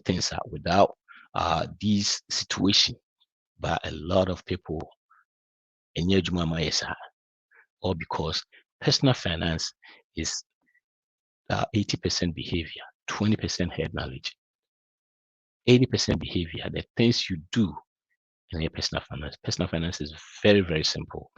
things are without these situation. But a lot of people or because personal finance is 80% behavior, 20% head knowledge, 80% behavior, the things you do in your personal finance. Personal finance is very, very simple.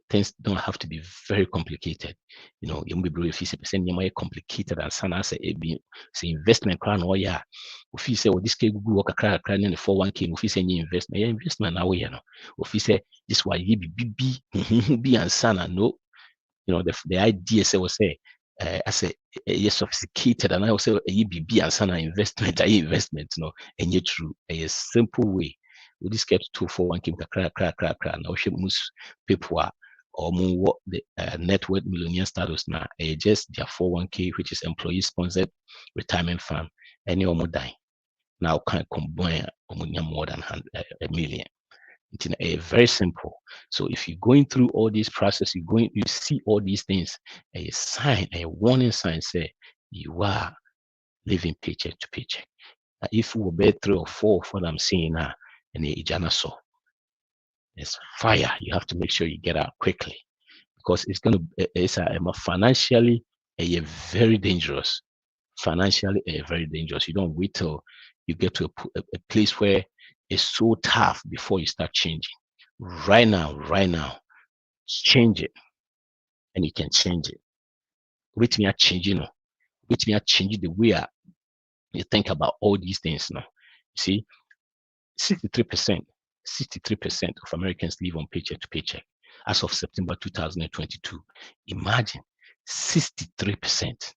Things don't have to be very complicated. You know, you be if you say more complicated and sana say investment crown or yeah. If you say this can Google work a crack in the 401k, if you say investment now you know. If you say this why you be and sana no. You know, the idea say was say I say yes sophisticated and I also a BB and sana investment, no, and yet true a simple way. We just kept 241 crack now she most people are or more the net worth millionaire status now just their 401k which is employee sponsored retirement fund any or more die now can combine more than a million. It's very simple. So if you're going through all these processes, you see all these things, a sign, a warning sign say you are living paycheck to paycheck. If we were 3 or 4 of what I'm seeing now, and the there's fire. You have to make sure you get out quickly because it's financially very dangerous. Financially very dangerous. You don't wait till you get to a place where it's so tough before you start changing. Right now, change it, and you can change it. With me, changing, with me, changing the way you think about all these things now. You see, 63%, 63% of Americans live on paycheck to paycheck as of September 2022. Imagine 63%,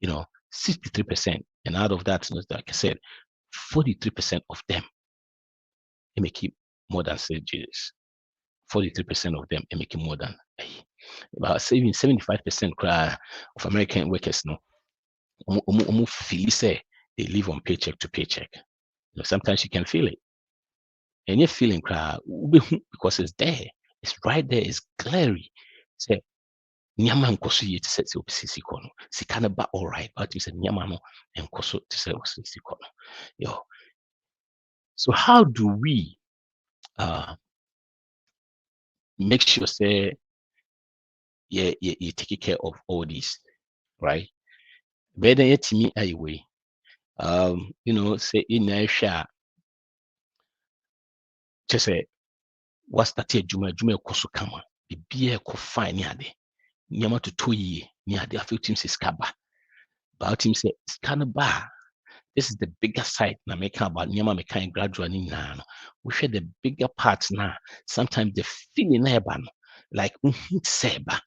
63%. And out of that, like I said, 43% of them they make it more than 6 years. 43% of them are making more than about 75% of American workers feel say they live on paycheck to paycheck. Sometimes you can feel it. And you're feeling because it's there. It's right there. It's glary. Say, nyama nkoso ye tse se obisisi kono. Sikana ba all right, but you say nyama no nkoso tse obisisi kono. Yo. So how do we make sure say you take care of all these, right? Better yet to me anyway. Say in a share just say what's that juma koso kama be ko fine ni ade nyama to toyi ni ade I feel team says kaba but team say scan bar. This is the bigger side na make about nyama me kind gradually now. We share the bigger parts now. Sometimes the feeling no like seba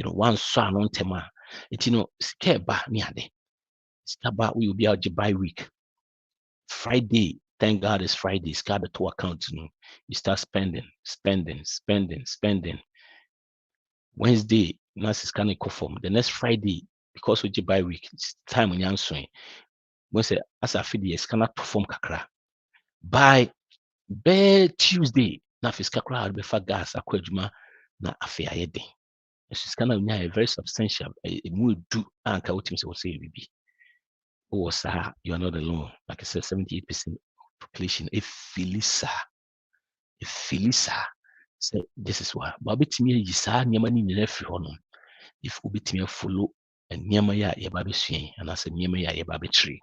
one son on tema it skeba ni ade skaba we will be out by week Friday. Thank God it's Friday. It's got the 2 accounts. You start spending. Wednesday, that's is kind of conform. The next Friday, because we buy week, it's time when you're answering. Wednesday, as I feel it's cannot perform kakra. By Tuesday, na fiska kakra I'll be for gas akwejuma na afia yede. It's kind of a very substantial. It will do anka what you say will be. Oh, sir, you are not alone. Like I said, 78% population. If Felisa, say this is why. But bit me is nyama ni nyere honum. If ubit me follow and nyama ya baby swing and I said nyama ya baby tree.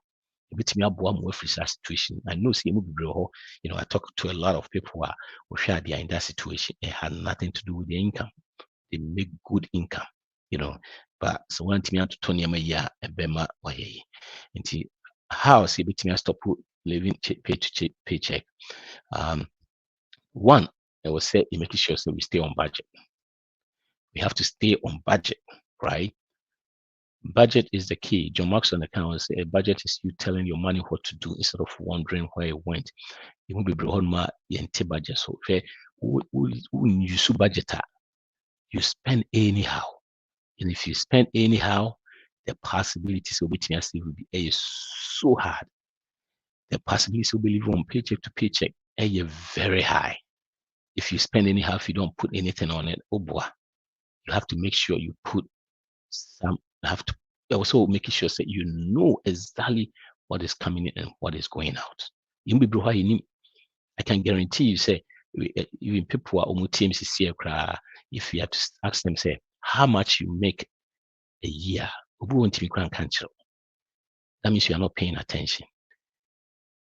Bit me aboa mo free situation. I know see I talk to a lot of people who share they are in that situation. It had nothing to do with their income. They make good income, But so one to turn nyama ya ebema waye. Nti how say bit me stop living paycheck. One, I will say making sure that we stay on budget. We have to stay on budget, right? Budget is the key. John Marks on the account will say a budget is you telling your money what to do instead of wondering where it went. You won't be brought ma yente budget. So when you budget, you spend anyhow. And if you spend anyhow, the possibilities of which will be so hard. The possibilities of living on paycheck to paycheck are very high. If you spend anyhow, if you don't put anything on it, oh boy, you have to make sure you put some. Have to also making sure that you know exactly what is coming in and what is going out. You be why you I can guarantee you, say, even people are almost TMCC, if you have to ask them, say, how much you make a year, that means you are not paying attention.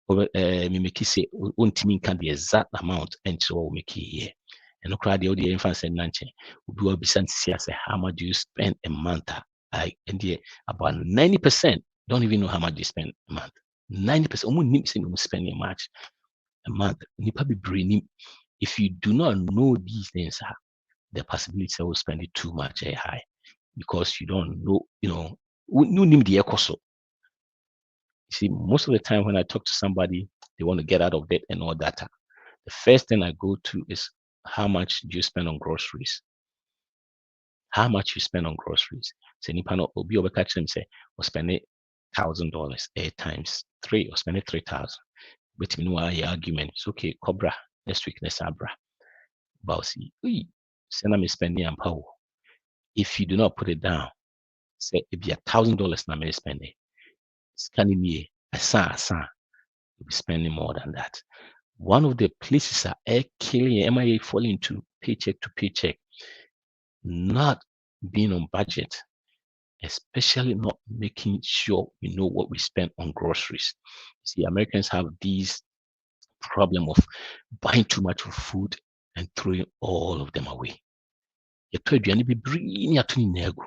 Me make you say, can the exact amount and so make a year. And no crowd the audio infant said, Nanche, will be sent to say, how much do you spend a month? And about 90% don't even know how much they spend a month. 90% almost spending much a month. If you do not know these things, the possibility of spending too much are high because you don't know, no need the ecoso. See, most of the time when I talk to somebody, they want to get out of debt and all that. The first thing I go to is how much do you spend on groceries? How much you spend on groceries? So nipa no obi obeka them say, or spend $1,000 times 3 or spend 3,000. But you know argument. It's okay, Cobra, next week, next Abra. Bossy, send me spending and power. If you do not put it down, say it be $1,000 na me spending. Scanning me, you'll be spending more than that. One of the places are killing MIA falling into paycheck to paycheck, not being on budget, especially not making sure we know what we spend on groceries. See, Americans have these problem of buying too much of food and throwing all of them away. Yɛtɔ aduane bebree ne ato ne nyinaa agu.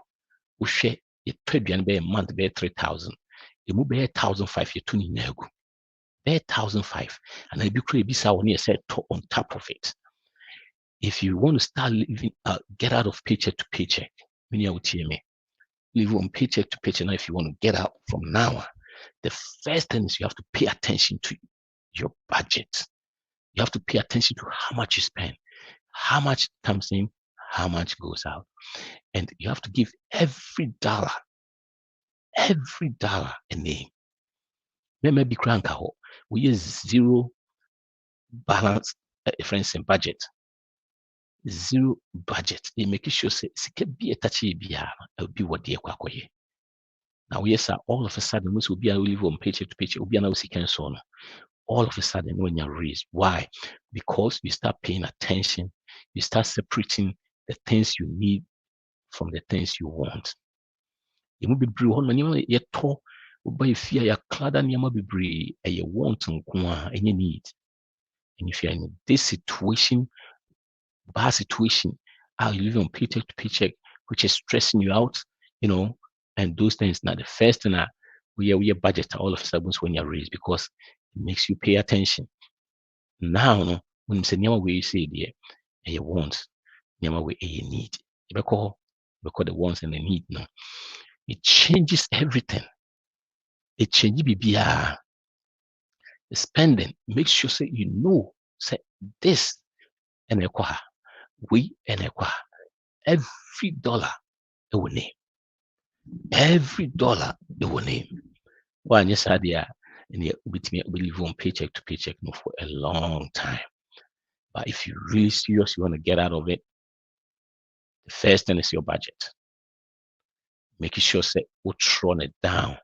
Wohwɛ, yɛtɔ aduane bɛyɛ month bɛyɛ 3,000. Emu bɛyɛ 1,500 yɛto ne nyinaa agu. Bɛyɛ 1,500. And I be crazy saa wɔ ne yɛsɛ on top of it. If you want to start living, get out of paycheck to paycheck, many will tell me, live on paycheck to paycheck. Now, if you want to get out from now, the first thing is you have to pay attention to your budget. You have to pay attention to how much you spend, how much comes in, how much goes out. And you have to give every dollar a name. Maybe crank we use zero balance friends in budget. Zero budget. They make sure say be a touchy be what they kwakoye. Now yes, all of a sudden most will be able to live on paycheck to paycheck, will be an so all of a sudden when you're raised. Why? Because you start paying attention, you start separating the things you need from the things you want. You will be brew on when you talk by fear your clad and you be bree and you want and you need. And if you're in this situation, bad situation, how you live on paycheck to paycheck, which is stressing you out, and those things. Now, the first thing we budget all of a sudden when you're raised because it makes you pay attention. Now, no, when you say never way you say there, and you want, never way you need. Because the wants and the need, no, it changes everything. It changes BBR. Spending, make sure say say this and we and every dollar they will name. Every dollar they will name. One yes idea and with me we live on paycheck to paycheck for a long time. But if you're really serious, you want to get out of it, the first thing is your budget. Making sure say we run it down.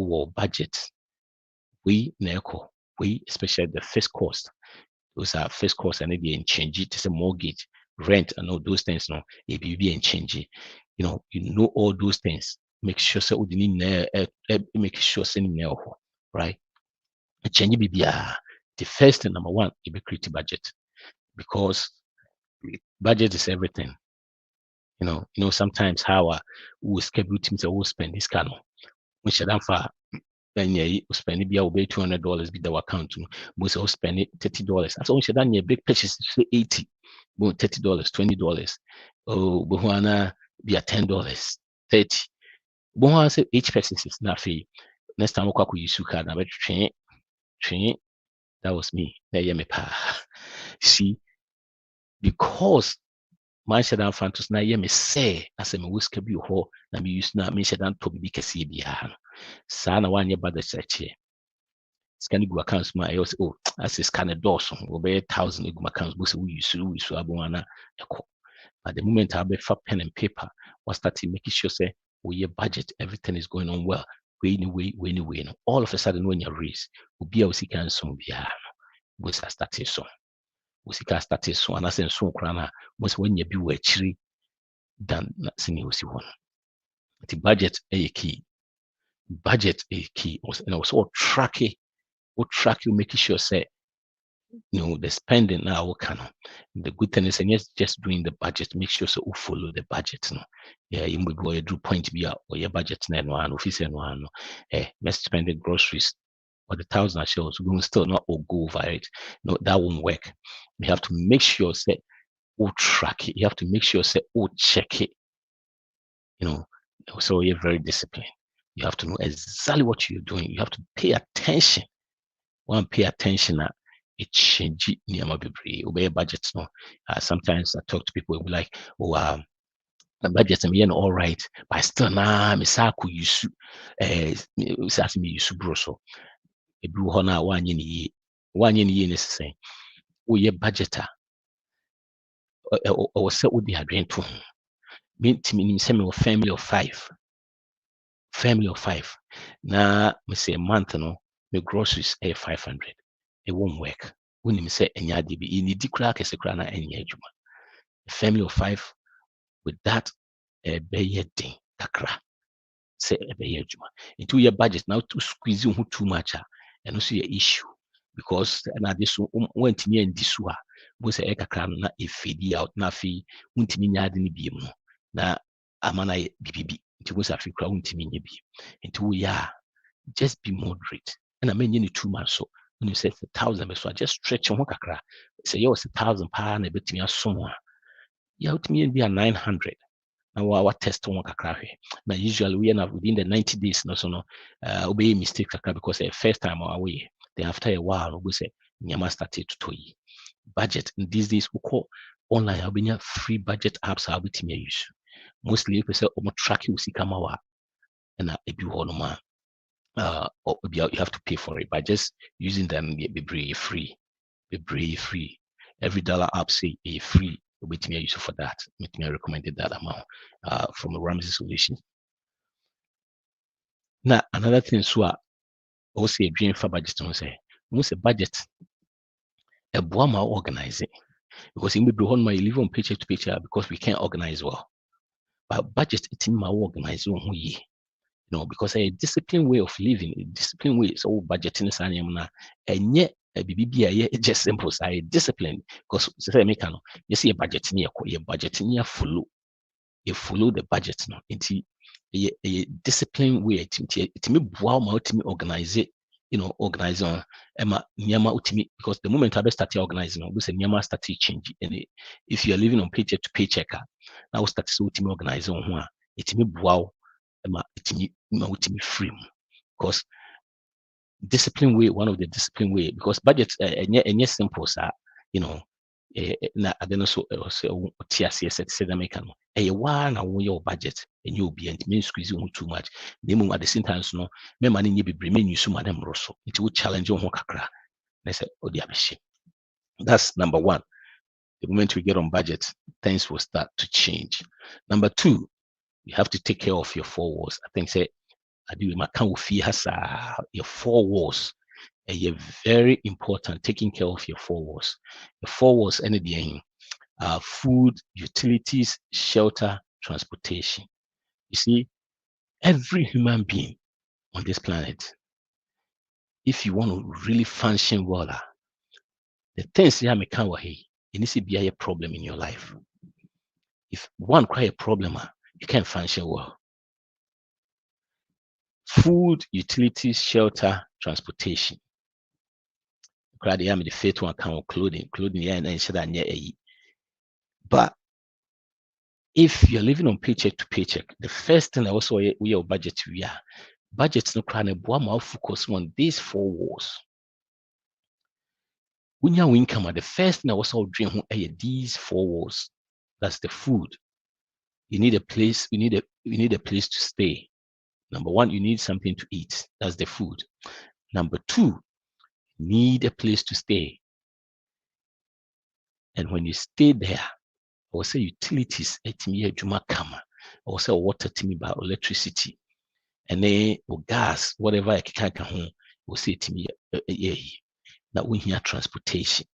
Our budget. We especially the first cost. Those are first cost and they change it. It's a mortgage, rent, and all those things. No, it be and change it. You know all those things. Make sure say make sure sending right. Change be the first thing number one, it be create budget because budget is everything. Sometimes how we schedule teams will spend this kind of we should have then you spend it be $200 be the account most will spend it $30. That's all done your big purchase say 80, $30, $20. Oh, Buhana be $10, 30. Buhana say each person is not fee. Next time we use card now train. That was me. See, because my shadow fantos na me say as a whisker be ho na me use na me shadow to be kesi bia. Sa na one year bad search. Scanning go accounts my as a scanner Dawson will be 1,000 accounts boost we use abuana echo. At the moment I be for pen and paper, was starting making sure say we budget, everything is going on well. way. All of a sudden, when you raise, will be a sika and some be was a status so. Usika status so, and I said so crana was when you be were chiri than sini usi one. The budget a key. Budget a key was and also track it, track you, making sure say the spending now what kind of the good thing is and yes just doing the budget make sure so you follow the budget no yeah you will go do point be out or your budget na no and office no let's spend the groceries or the thousand shows we will still not all go over it. No, that won't work. We have to make sure say you track it. You have to make sure say you check it, so you're very disciplined. You have to know exactly what you're doing. You have to pay attention. One pay attention at it change niyama bebree obey budgets no. Sometimes I talk to people who be like, oh, the budget I'm all right, but still na me sa ko use say me use bro so e bi ho na wanye ni ye ne say wo ye budgeter o say wo di adwen to me timi nim say me wo family of 5 na me say a month no me groceries 500. It won't work. When you say enya de bi you di kura kese kura na enya adwuma. A family of 5 with that be den kakra say be adwuma. Into your budget now to squeeze you too much and also your issue because na this when timi and this wa we say kakra na e fade out na fi untimi nya de ni bi mu na amana bibibi into we say afi kura untimi nya bi into we just be moderate and I mean you need too much so when you say 1,000 so I just stretch on kakra say yo 1,000 pa na betimi aso a ya utimi be a 900 now our test one kakra hwe na usually we are within the 90 days no so no obey mistake kakra because the first time away then after a while we say nyama started to toy budget in these days we call online abenya free budget apps are betimi use mostly if say omo track you see kama and e bi ho no ma you have to pay for it by just using them be free. Every dollar app say a free with me use for that. With me recommended that amount from a Ramsey solution. Now another thing so also a dream for budget on say most a budget a boama organizing because in the one my live on paycheck to paycheck because we can't organize well. But budget it's in my organizing who ye. Because a disciplined way of living, a disciplined way, so budgeting is and yet a BBB, just simple, say discipline. Because say, you see a budget near follow, you follow the budget now. It's a disciplined way. It me wow, my ultimate organize it, organize on Emma Nyama ultimate because the moment I start organizing, we say Nyama start change. And if you are living on paycheck to paycheck, now start to ultimate organize on one. It me wow. Ultimate free because discipline way one of the discipline way because budget and simple sir na adeno so TSS said that make no one your budget and you'll be and mean squeezing too much the at the same time no me money be bring you so madam rosso it will challenge on kakra they say oh dear that's number one. The moment we get on budget things will start to change. Number two, you have to take care of your 4 walls. I think say I do my account fee has your 4 walls. You're very important taking care of your 4 walls. Your 4 walls anything food, utilities, shelter, transportation. You see, every human being on this planet, if you want to really function well, the things you make it needs to be a problem in your life. If one quite a problem, you can't function well. Food, utilities, shelter, transportation. The faith one account clothing, but if you're living on paycheck to paycheck, the first thing I also we are budget we are budgets no crane more focus on these 4 walls. When your income, the first thing I also dream these 4 walls. That's the food. You need a place. You need a place to stay. Number one, you need something to eat. That's the food. Number two, you need a place to stay. And when you stay there, I will say utilities, I will say water to me by electricity. and then gas, whatever I can will say to me, that we hear transportation.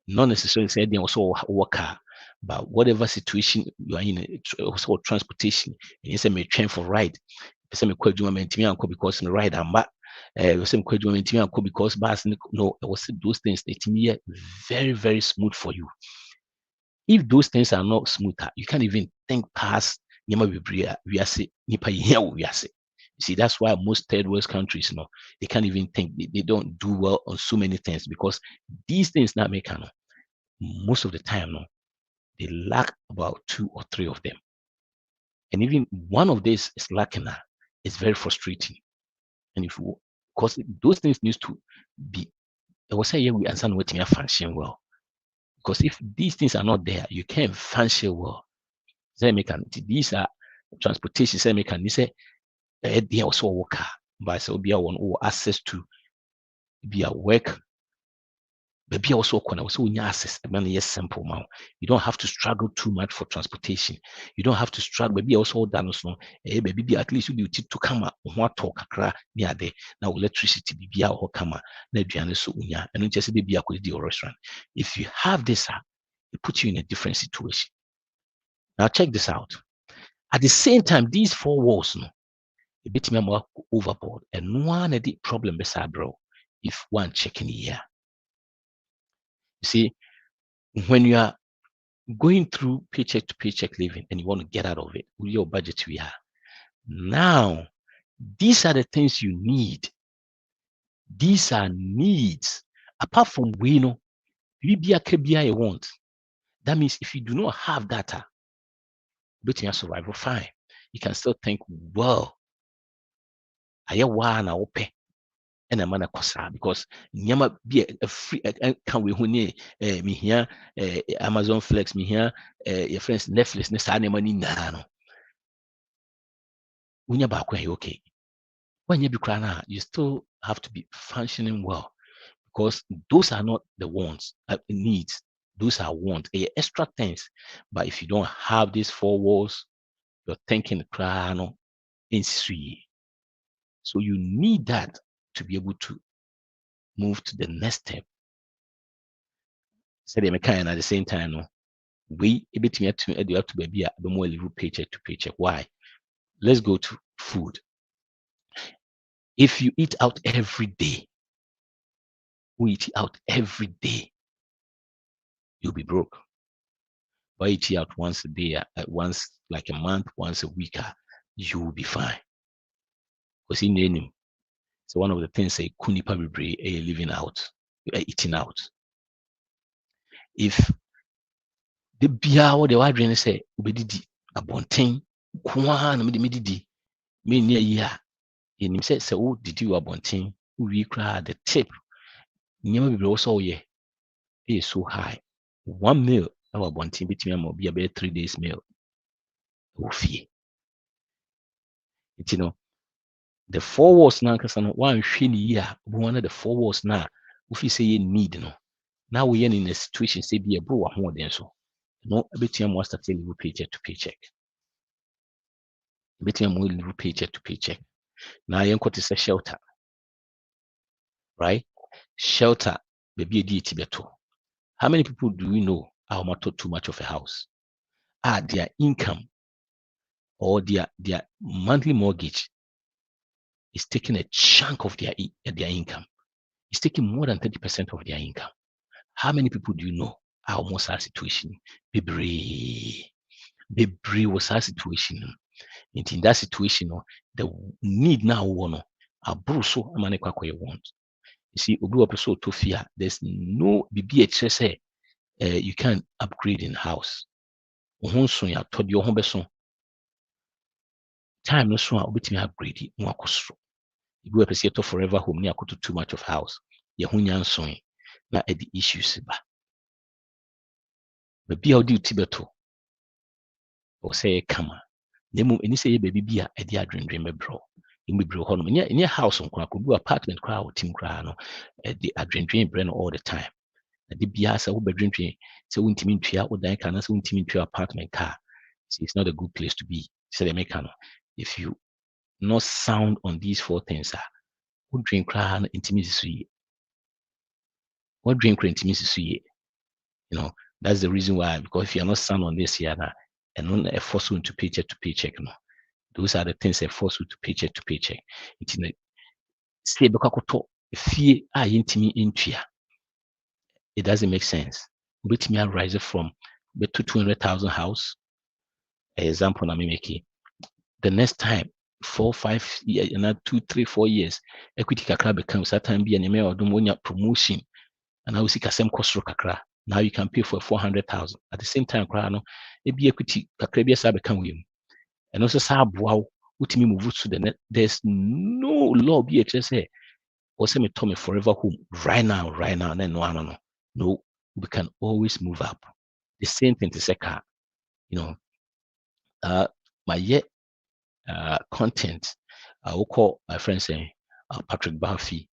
Not necessarily say they also work car, but whatever situation you are in, also transportation, and you say me train for ride. You say me quite do me because me ride and back. You say me quite do me because bus no, I was those things it me very very smooth for you. If those things are not smoother, you can't even think past Nyama Bibria, we are say, Nipa here, we are say. You see, that's why most third world countries, they can't even think, they don't do well on so many things because these things not make most of the time, they lack about 2 or 3 of them. And even one of these is lacking now. It's very frustrating. And if you, because those things needs to be, I will say, yeah, we understand what you function well. Because if these things are not there, you can't function well. These are transportation say make and say they also work but so be one or access to be a work maybe also can also access yes simple now. You don't have to struggle too much for transportation. You don't have to struggle maybe also done so baby at least you to come what talk kakra near there now electricity be or come na aduane so unya and just be a restaurant. If you have this it puts you in a different situation. Now check this out. At the same time, these 4 walls, a bit more overboard, and one of the problem is bro. If one checking here, you see, when you are going through paycheck to paycheck living and you want to get out of it with your budget, we are now. These are the things you need. These are needs. Apart from we know, you want. That means if you do not have data, but you survival fine. You can still think, well, I want to pay. And I'm gonna because nyama be a free can we huni me here Amazon Flex me here your friends Netflix ne saa money na no unya ba kwa okay when you be crying you still have to be functioning well because those are not the wants needs, those are wants extra things. But if you don't have these 4 walls, you're thinking crying in sweet. So you need that to be able to move to the next step. Said they kind at the same time, no, we a bit me to you have to be a more live paycheck to paycheck. Why? Let's go to food. If you eat out every day, we eat out every day, you'll be broke. But eat out once a day, once like a month, once a week, you will be fine. Because in the name, so one of the things say kunipa be living out, eating out. If the beer what the wadrin say, ubedidi abonten, kwan medidi, me near year. In say oh did you abonten, we cry the tip. Nyama be also ye is so high. 1 meal our abonten between me be about 3 days meal. Ofie. You know, the 4 walls now because one shiny year, one of the 4 walls now, if you say you need no. Now we are in a situation say be a bro more than so. No between more start live paycheck to paycheck. Between more live paycheck to paycheck. Now you got to say shelter. Right? Shelter, baby beto. How many people do we know are not too much of a house? Their income or their monthly mortgage is taking a chunk of their income. It's taking more than 30% of their income. How many people do you know are almost our situation? Bebree was our situation. In that situation, the need now one abruso amane kwa want. You see, obi wapeso tofia. There's no BBHS. You can upgrade in house. Ohunso ya todi ohun beso. Time no so a obetimi upgrade no akosro. Ibi wapese to forever home ni akoto too much of house. Ye hunya nson na e the issues ba. Baby a odi tibeto. O say kama. Nemu eni say baby bia e di adwendwen mebro. Imebro ho no. Nye house nko akobu apartment kra o tim kra no. E di adwendwen bre no all the time. The biasa wo bedwendwen say wontimi ntua wo dan ka na say wontimi ntua apartment car. It's not a good place to be. Say the mechanic. If you not sound on these four things, what dream cry intimacy? What dream cry intimacy? You know, that's the reason why, because if you're not sound on this here, and not a force you to paycheck to paycheck, no. Those are the things that force you to paycheck to paycheck. It's in a say bekakoto fee intimi intua. It doesn't make sense. But me rise from to 200,000 house. Example na me make the next time 4, 5 years, 2, 3, 4 years, equity kakra becomes that time be an email or promotion, and I will see kasem kosro kakra. Now you can pay for 400,000. At the same time, no, it be equity kakra be a become with. And also say wow, ultimately move to the net. There's no law be say or say me Tommy forever home right now, and then no, we can always move up. The same thing to say car, you know, my content, I will call my friend saying Patrik Barfi,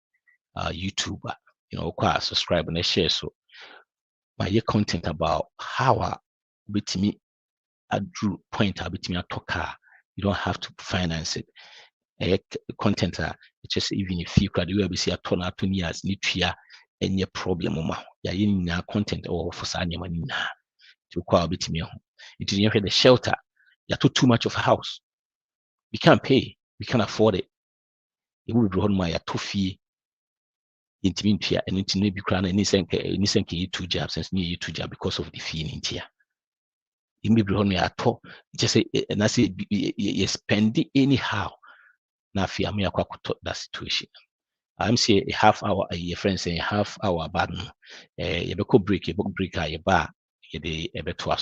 YouTuber, you know, subscribe and share. So my content about how I with me I drew point I with me I talk car. You don't have to finance it. Content it's just even if you could we see a ton of 2 years nitria any problem yeah in content or for sanya money to call bit me it didn't the shelter you too much of a house we can't pay we can't afford it it would run my fee intimate and it may be crown and nissan 2 jobs since near 2 jobs because of the fee in India. It may be run at all just say and I say you spend it anyhow now fear me that situation. I'm say a half hour a friend saying half hour bad you break a book break a bar a better